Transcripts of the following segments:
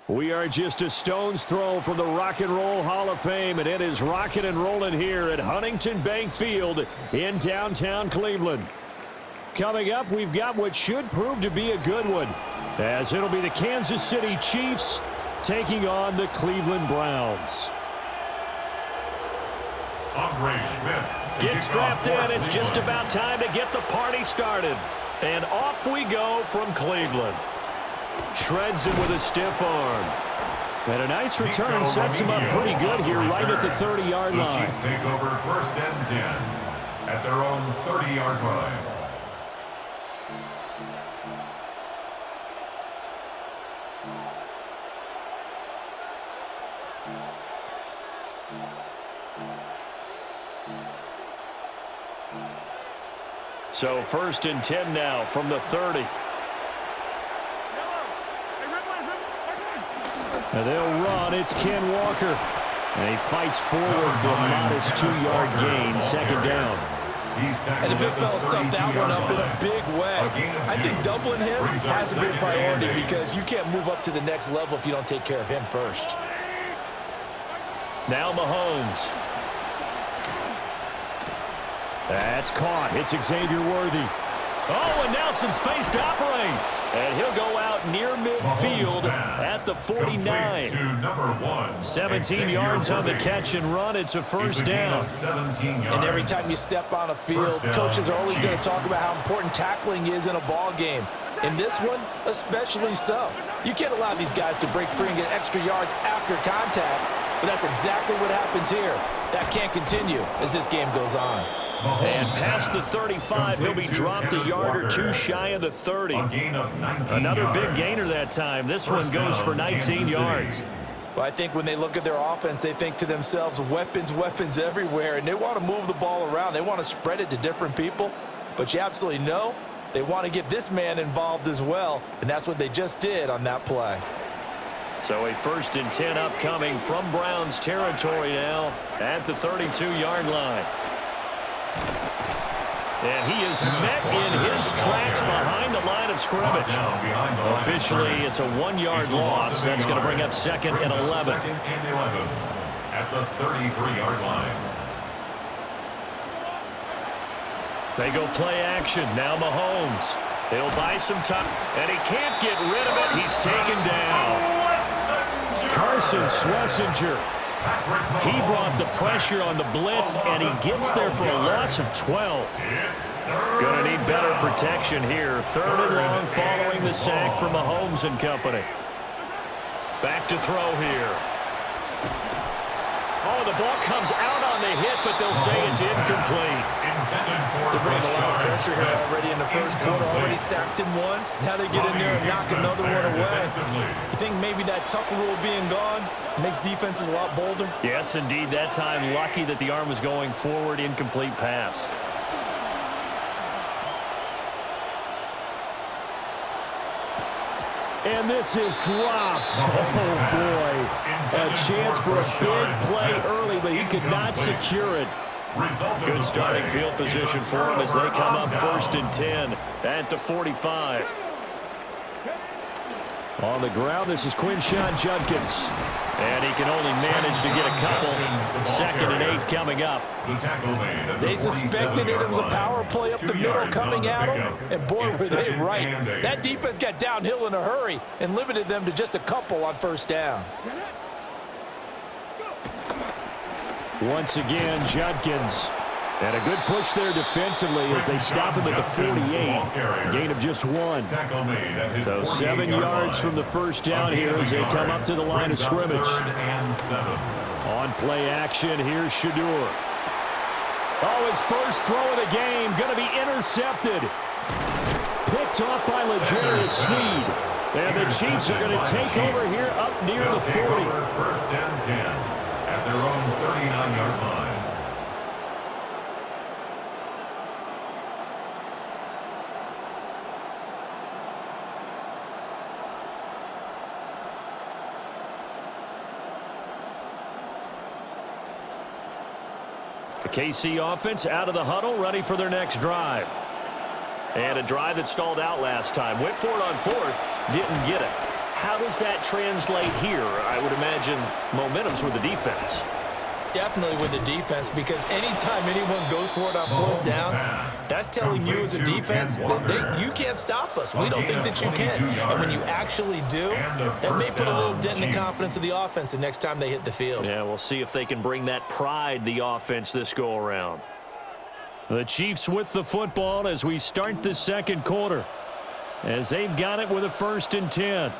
We are just a stone's throw from the Rock and Roll Hall of Fame, and it is rocking and rolling here at Huntington Bank Field in downtown Cleveland. Coming up, we've got what should prove to be a good one, as it'll be the Kansas City Chiefs taking on the Cleveland Browns. Get strapped in. It's just about time to get the party started. And off we go from Cleveland. Shreds him with a stiff arm. And a nice return sets him up pretty good here right at the 30-yard line. The Chiefs take over 1st and 10 at their own 30-yard line. So 1st and 10 now from the 30. And they'll run. It's Ken Walker. And he fights forward for a modest 2-yard gain. 2nd down. And the big fella stuffed that one up in a big way. I think doubling him has to be a priority because you can't move up to the next level if you don't take care of him first. Now Mahomes. That's caught. It's Xavier Worthy. Oh, and now some space to operate. And he'll go out near midfield at the 49. 17 yards on the catch and run. It's a 1st down. And every time you step on a field, coaches are always going to talk about how important tackling is in a ball game. In this one, especially so. You can't allow these guys to break free and get extra yards after contact, but that's exactly what happens here. That can't continue as this game goes on. And past the 35, he'll be dropped a yard or two shy of the 30. Another big gainer that time. This one goes for 19 yards. Well, I think when they look at their offense, they think to themselves, weapons, weapons everywhere, and they want to move the ball around. They want to spread it to different people, but you absolutely know they want to get this man involved as well, and that's what they just did on that play. So a 1st and 10 upcoming from Browns territory now at the 32-yard line. And he is met in his tracks behind the line of scrimmage. Officially, it's a 1-yard loss. That's going to bring up 2nd and 11. 2nd and 11 at the 33-yard line. They go play action. Now Mahomes. He'll buy some time, and he can't get rid of it. He's taken down. Carson Schlesinger. He brought the pressure on the blitz, and he gets there for a loss of 12. Going to need better protection here. 3rd and long following the sack from Mahomes and company. Back to throw here. Oh, the ball comes out on the hit, but they'll say it's incomplete. They're bringing a lot of pressure here already in the 1st quarter. Already sacked him once. Now they get in there and knock another one away. You think maybe that tuck rule being gone makes defenses a lot bolder? Yes, indeed. That time, lucky that the arm was going forward. Incomplete pass. And this is dropped. Oh, boy. A chance for a big play early, but he could not secure it. Good starting field position for him as they come up 1st and 10 at the 45. On the ground, this is Quinshon Judkins. And he can only manage to get a couple. 2nd and 8 coming up. They suspected it was a power play up the middle coming at them, and boy, were they right. That defense got downhill in a hurry and limited them to just a couple on 1st down. Once again, Judkins. And a good push there defensively as they stop him at the 48. Gain of just 1. So 7 yards from the 1st down here as they come up to the line of scrimmage. On play action, here's Shadur. Oh, his first throw of the game going to be intercepted. Picked off by L'Jarius Sneed. And the Chiefs are going to take over here up near the 40. 1st and 10 at their own 39-yard line. The KC offense out of the huddle, ready for their next drive. And a drive that stalled out last time. Went for it on 4th, didn't get it. How does that translate here? I would imagine momentum's with the defense. Definitely with the defense, because anytime anyone goes for it on 4th down, that's telling you as a defense that you can't stop us. We don't think that you can. And when you actually do, that may put a little dent in the confidence of the offense the next time they hit the field. Yeah, we'll see if they can bring that pride, the offense, this go-around. The Chiefs with the football as we start the 2nd quarter, as they've got it with a 1st and 10.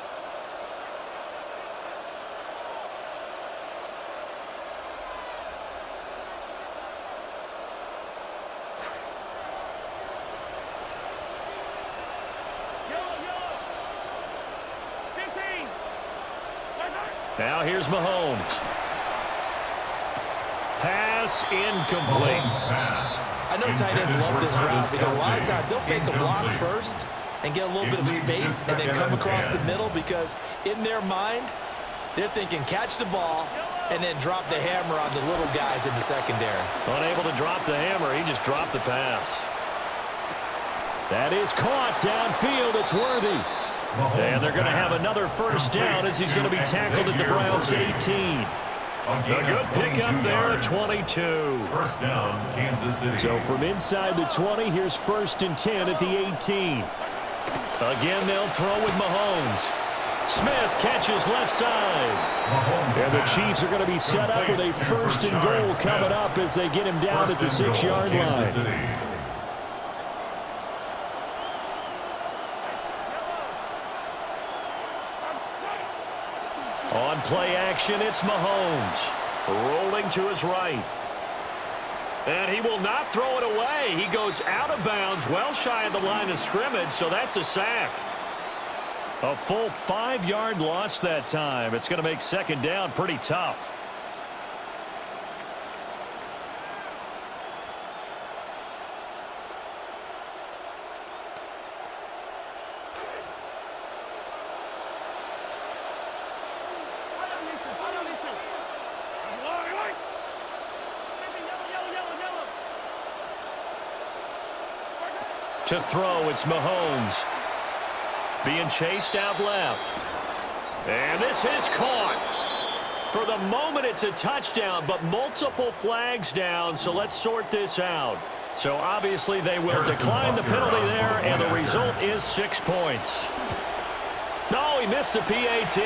Now here's Mahomes. Pass incomplete. I know tight ends love this route because a lot of times they'll fake a block first and get a little bit of space and then come across the middle, because in their mind, they're thinking catch the ball and then drop the hammer on the little guys in the secondary. Unable to drop the hammer, he just dropped the pass. That is caught downfield. It's Worthy. And they're going to have another 1st down as he's going to be tackled at the Browns' 18. A good pickup there at 22. 1st down, Kansas City. So from inside the 20, here's 1st and 10 at the 18. Again, they'll throw with Mahomes. Smith catches left side. And the Chiefs are going to be set up with a 1st and goal coming up as they get him down at the 6-yard line. On play action, it's Mahomes. Rolling to his right. And he will not throw it away. He goes out of bounds, well shy of the line of scrimmage, so that's a sack. A full 5-yard loss that time. It's going to make 2nd down pretty tough. To throw, it's Mahomes. Being chased out left. And this is caught. For the moment, it's a touchdown, but multiple flags down, so let's sort this out. So obviously they will decline the penalty there, and the result is 6 points. No, he missed the PAT.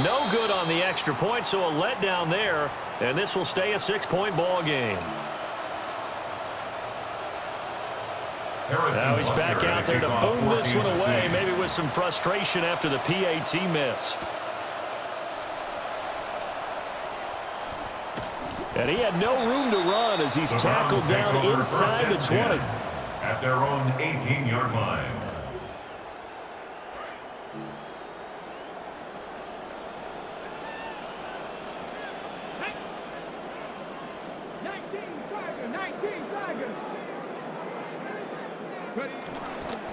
No good on the extra point, so a letdown there, and this will stay a 6-point ball game. Now he's back out there to boom this one away, maybe with some frustration after the PAT miss. And he had no room to run as he's tackled down inside the 20. At their own 18-yard line.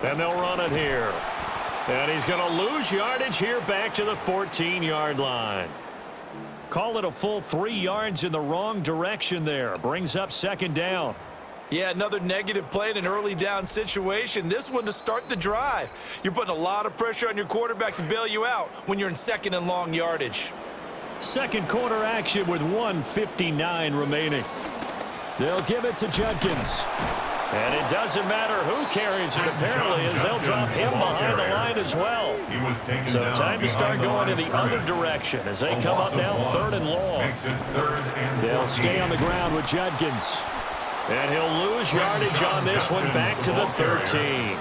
And they'll run it here. And he's going to lose yardage here back to the 14-yard line. Call it a full 3 yards in the wrong direction there. Brings up 2nd down. Yeah, another negative play in an early down situation. This one to start the drive. You're putting a lot of pressure on your quarterback to bail you out when you're in 2nd and long yardage. Second quarter action with 1:59 remaining. They'll give it to Judkins. And it doesn't matter who carries it, apparently, as they'll drop him behind the line as well. So time to start going in the other direction as they come up now 3rd and long. They'll stay on the ground with Judkins. And he'll lose yardage on this one back to the 13.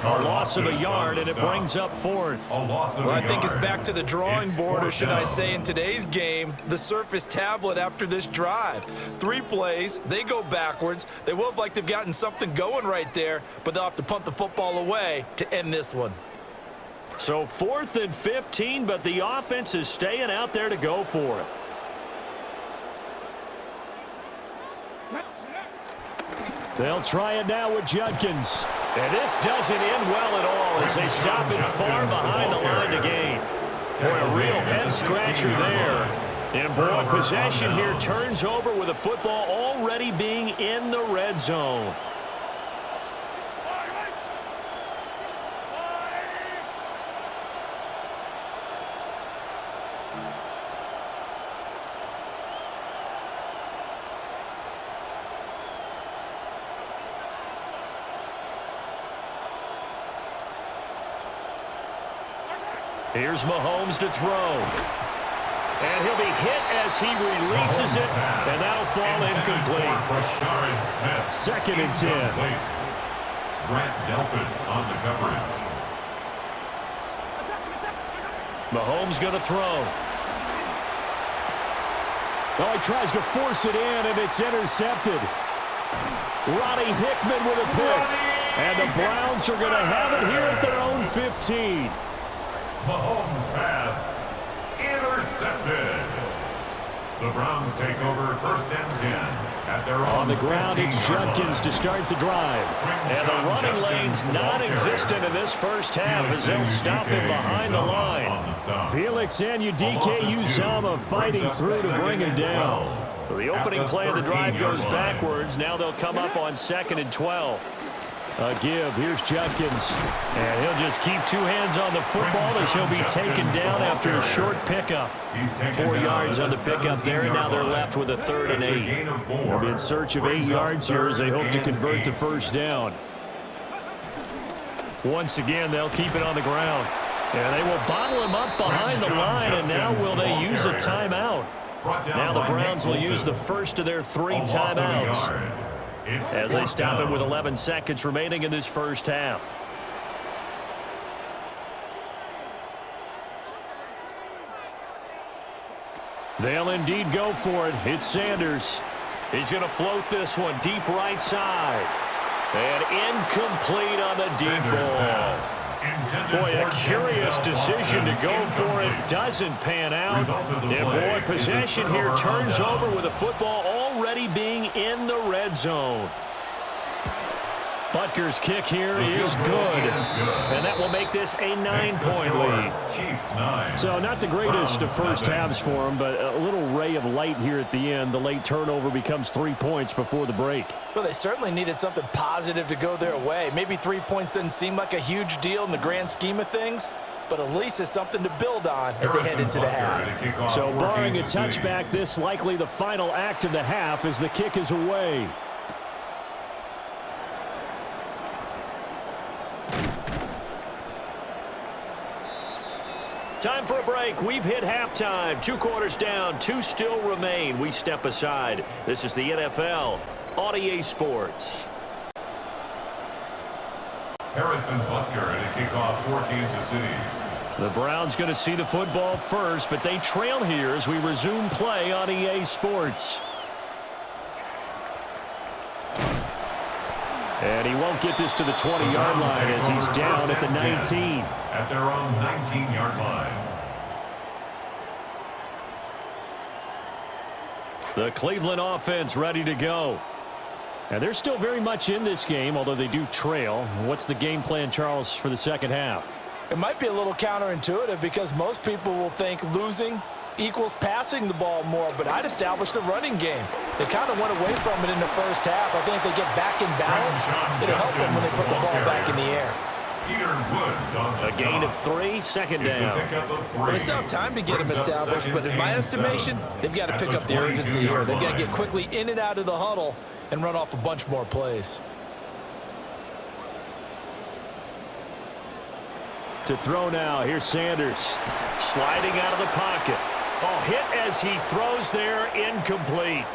A loss of a yard, and it brings up 4th. Well, I think it's back to the drawing board, or should I say in today's game, the Surface tablet after this drive. 3 plays, they go backwards. They will have liked to have gotten something going right there, but they'll have to punt the football away to end this one. So 4th and 15, but the offense is staying out there to go for it. They'll try it now with Judkins. And this doesn't end well at all as they stop it far behind the line to gain. Boy, a real head-scratcher there. And boy, possession here turns over with the football already being in the red zone. Here's Mahomes to throw. And he'll be hit as he releases it, and that'll fall incomplete. 2nd and 10. Grant Delpit on the coverage. Mahomes going to throw. Oh, he tries to force it in, and it's intercepted. Ronnie Hickman with a pick. And the Browns are going to have it here at their own 15. Mahomes pass intercepted. The Browns take over 1st and 10 at their own. On the ground, it's Judkins to start the drive. And the running lane's non-existent in this first half as they'll stop him behind the line. Felix Anudike-Uzomah fighting through to bring him down. So the opening play of the drive goes backwards. Now they'll come up on 2nd and 12. A give. Here's Judkins. And he'll just keep 2 hands on the football as he'll be taken down after a short pickup. 4 yards on the pickup there, and now they're left with a 3rd and 8. They'll be in search of 8 yards here as they hope to convert the first down. Once again, they'll keep it on the ground. And they will bottle him up behind the line, and now will they use a timeout? Now the Browns will use the first of their 3 timeouts as they stop it with 11 seconds remaining in this first half. They'll indeed go for it. It's Sanders. He's going to float this one deep right side. And incomplete on the deep ball. Boy, a curious decision to go for it. Doesn't pan out. And boy, possession here turns over with the football already being in the red zone. Butker's kick here is good. And that will make this a 9-point lead. So not the greatest of first halves for him, but a little ray of light here at the end. The late turnover becomes 3 points before the break. Well, they certainly needed something positive to go their way. Maybe 3 points doesn't seem like a huge deal in the grand scheme of things, but at least it's something to build on as they head into the half. So barring a touchback, this likely the final act of the half as the kick is away. Time for a break. We've hit halftime. 2 quarters down. 2 still remain. We step aside. This is the NFL on EA Sports. Harrison Butker at a kickoff for Kansas City. The Browns going to see the football first, but they trail here as we resume play on EA Sports. And he won't get this to the 20-yard line as he's down at the 19. At their own 19-yard line. The Cleveland offense ready to go. And they're still very much in this game, although they do trail. What's the game plan, Charles, for the second half? It might be a little counterintuitive because most people will think losing equals passing the ball more, but I'd establish the running game. They kind of went away from it in the first half. I think if they get back in balance, it'll help them when they put the ball back in the air. A gain of 3, second down. Well, they still have time to get him established, but in my estimation, they've got to pick up the urgency here. They've got to get quickly in and out of the huddle and run off a bunch more plays. To throw now, here's Sanders. Sliding out of the pocket. Oh, hit as he throws there, incomplete.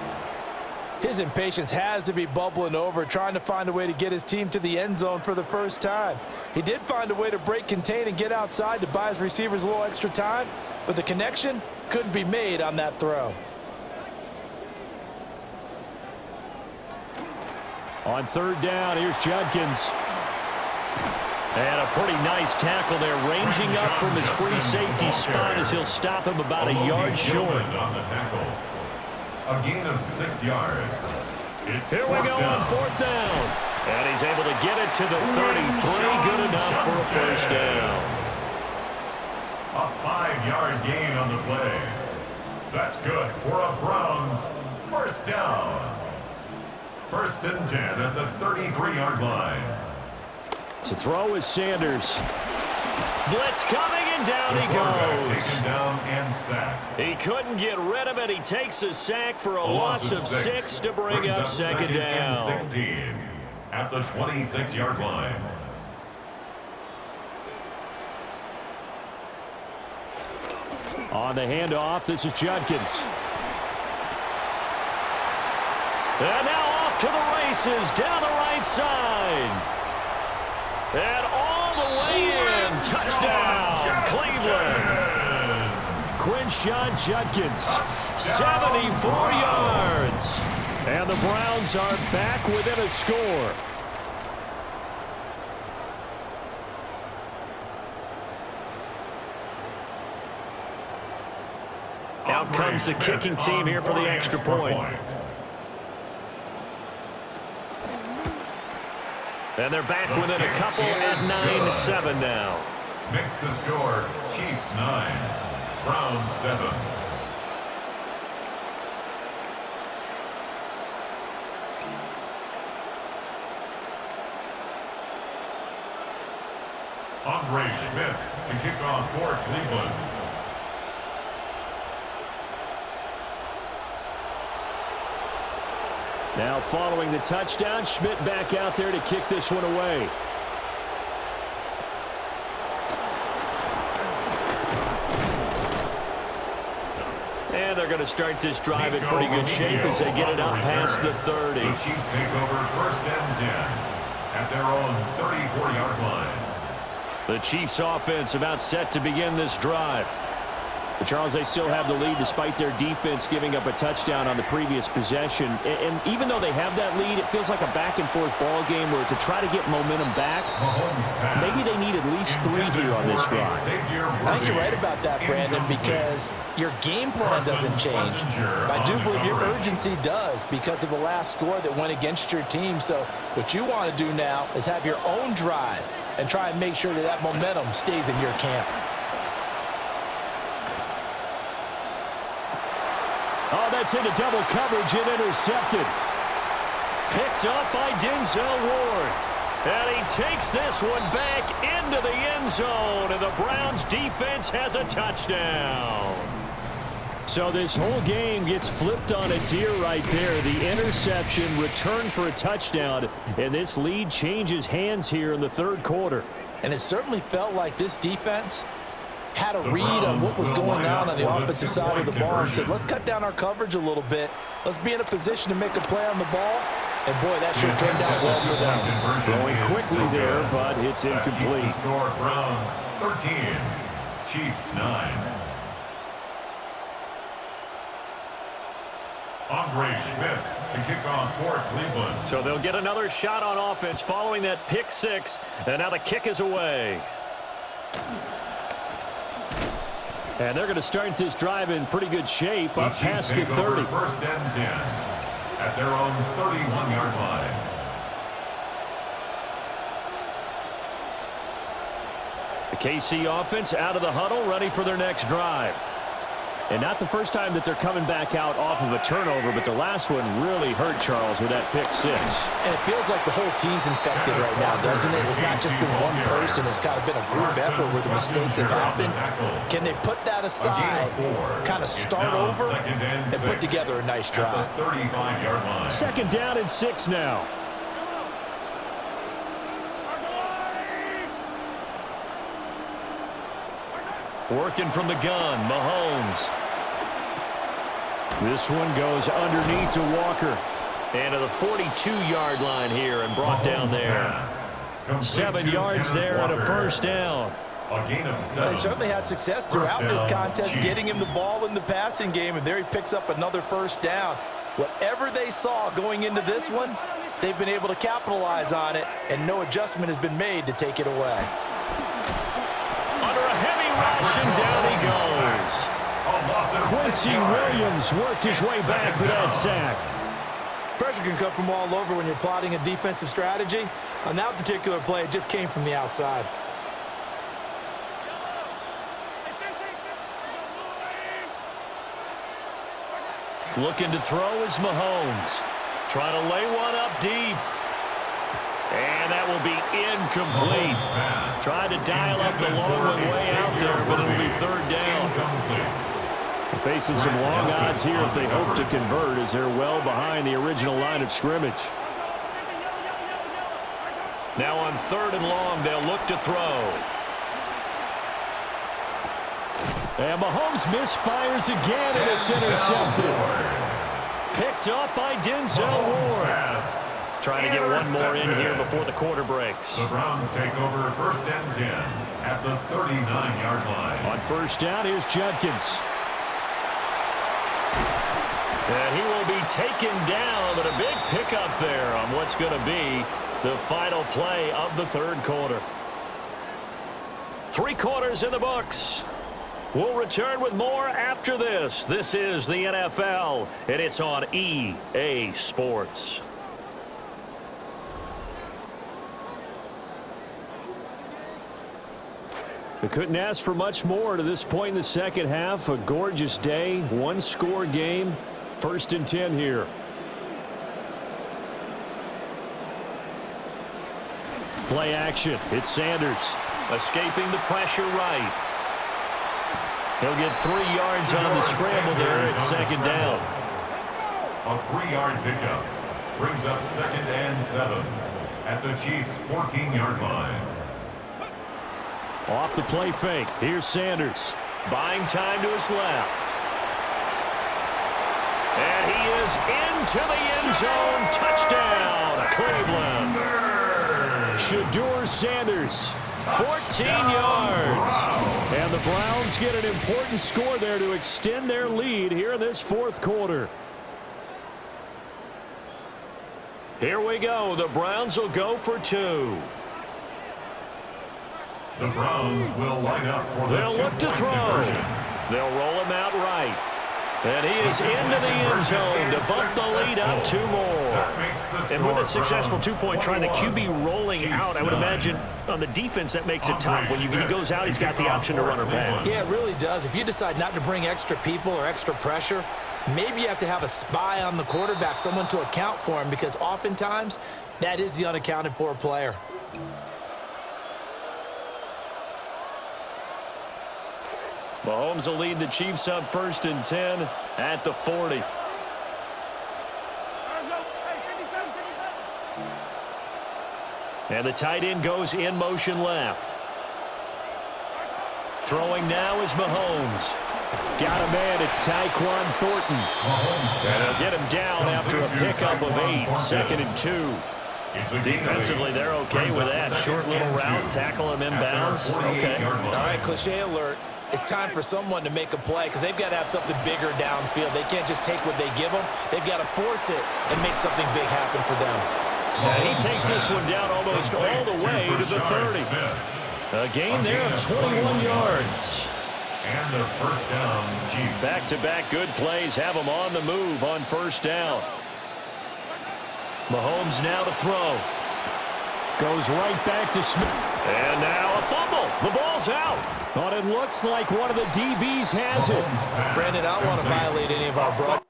His impatience has to be bubbling over, trying to find a way to get his team to the end zone for the first time. He did find a way to break contain and get outside to buy his receivers a little extra time, but the connection couldn't be made on that throw. On third down, here's Judkins. And a pretty nice tackle there, ranging up from his free safety spot as he'll stop him about a yard short. On the tackle. A gain of 6 yards. Here we go on fourth down. And he's able to get it to the 33. Good enough for a first down. A 5-yard gain on the play. That's good for a Browns first down. First and 10 at the 33-yard line. To throw is Sanders. Blitz coming, and down he goes. Taken down and sacked. He couldn't get rid of it. He takes a sack for a loss of 6 to bring up second down. 16 at the 26-yard line. On the handoff, this is Judkins. And now off to the races down the right side. And all the way in. Touchdown, Cleveland. Quinshawn Judkins, 74 yards. And the Browns are back within a score. Out comes the kicking team here for the extra point. And they're back within a couple at 9-7 now. Makes the score, Chiefs 9, Browns 7. Andre Schmidt to kick off for Cleveland. Now following the touchdown, Schmidt back out there to kick this one away. And they're going to start this drive in pretty good shape as they get it up past the 30. The Chiefs take over first and 10 at their own 34-yard line. The Chiefs offense about set to begin this drive. But Charles, they still have the lead despite their defense giving up a touchdown on the previous possession. And even though they have that lead, it feels like a back-and-forth ball game where to try to get momentum back, maybe they need at least 3 here on this drive. I think you're right about that, Brandon, because your game plan doesn't change. I do believe your urgency does because of the last score that went against your team. So what you want to do now is have your own drive and try and make sure that that momentum stays in your camp. Oh, that's into double coverage and intercepted. Picked up by Denzel Ward. And he takes this one back into the end zone, and the Browns defense has a touchdown. So this whole game gets flipped on its ear right there. The interception, return for a touchdown, and this lead changes hands here in the third quarter. And it certainly felt like this defense had a read on what was going on the offensive side of the ball and said, let's cut down our coverage a little bit. Let's be in a position to make a play on the ball. And, boy, that sure turned out well for them. Throwing quickly there, but it's incomplete. Score Browns 13, Chiefs 9. Andre Schmidt to kick off for Cleveland. So they'll get another shot on offense following that pick 6. And now the kick is away. And they're going to start this drive in pretty good shape up past the 30. First and 10 at their own 31-yard line. The KC offense out of the huddle, ready for their next drive. And not the first time that they're coming back out off of a turnover, but the last one really hurt Charles with that pick six. And it feels like the whole team's infected right now, doesn't it? It's not just been one person. It's kind of been a group effort where the mistakes have happened. Can they put that aside, kind of start over, and put together a nice drive? 35-yard line. Second down and 6 now. Working from the gun, Mahomes. This one goes underneath to Walker. And to the 42-yard line here and brought down there. 7 yards there and a first down. A gain of 7. They certainly had success throughout this contest, getting him the ball in the passing game, and there he picks up another first down. Whatever they saw going into this one, they've been able to capitalize on it, and no adjustment has been made to take it away. Under a heavy rush, and down he goes. Quincy Williams worked his way back for that sack. Pressure can come from all over when you're plotting a defensive strategy. On that particular play, it just came from the outside. Looking to throw is Mahomes. Trying to lay one up deep. And that will be incomplete. Tried to dial up the long one way out there, but it'll be third down. They're facing some long odds here if they hope to convert, as they're well behind the original line of scrimmage. Now on third and long, they'll look to throw. And Mahomes misfires again, and it's intercepted. Picked up by Denzel Ward. Trying to get one more in here before the quarter breaks. The Browns take over first and 10 at the 39-yard line. On first down, here's Judkins. And he will be taken down, but a big pickup there on what's going to be the final play of the third quarter. 3 quarters in the books. We'll return with more after this. This is the NFL, and it's on EA Sports. We couldn't ask for much more to this point in the second half. A gorgeous day, one-score game. First and 10 here. Play action. It's Sanders. Escaping the pressure right. He'll get 3 yards on the scramble there at second down. A 3-yard pickup brings up second and 7 at the Chiefs' 14-yard line. Off the play fake. Here's Sanders. Buying time to his left. And he is into the end zone. Touchdown, Cleveland. Shedeur Sanders, 14 yards. And the Browns get an important score there to extend their lead here in this fourth quarter. Here we go. The Browns will go for 2. The Browns will line up for the They'll look to throw. conversion. They'll roll him out right. And he is into the end zone to bump the lead up 2 more. And with a successful 2-point try, the QB rolling out, I would imagine on the defense that makes it tough. When he goes out, he's got the option to run or pass. Yeah, it really does. If you decide not to bring extra people or extra pressure, maybe you have to have a spy on the quarterback, someone to account for him, because oftentimes that is the unaccounted for player. Mahomes will lead the Chiefs up first and 10 at the 40. And the tight end goes in motion left. Throwing now is Mahomes. Got a man, it's Tyquan Thornton. And they'll get him down after a pickup of 8, second and 2. Defensively, they're okay with that. Short little route, tackle him inbounds. Okay. All right, cliche alert. It's time for someone to make a play because they've got to have something bigger downfield. They can't just take what they give them. They've got to force it and make something big happen for them. And he takes this one down almost all the way to the 30. A gain there of 21 yards. And the first down, Chiefs. Back-to-back good plays have them on the move on first down. Mahomes now to throw. Goes right back to Smith. And now a fumble. The ball's out. But it looks like one of the DBs has it. Brandon, I don't want to violate any of our broad.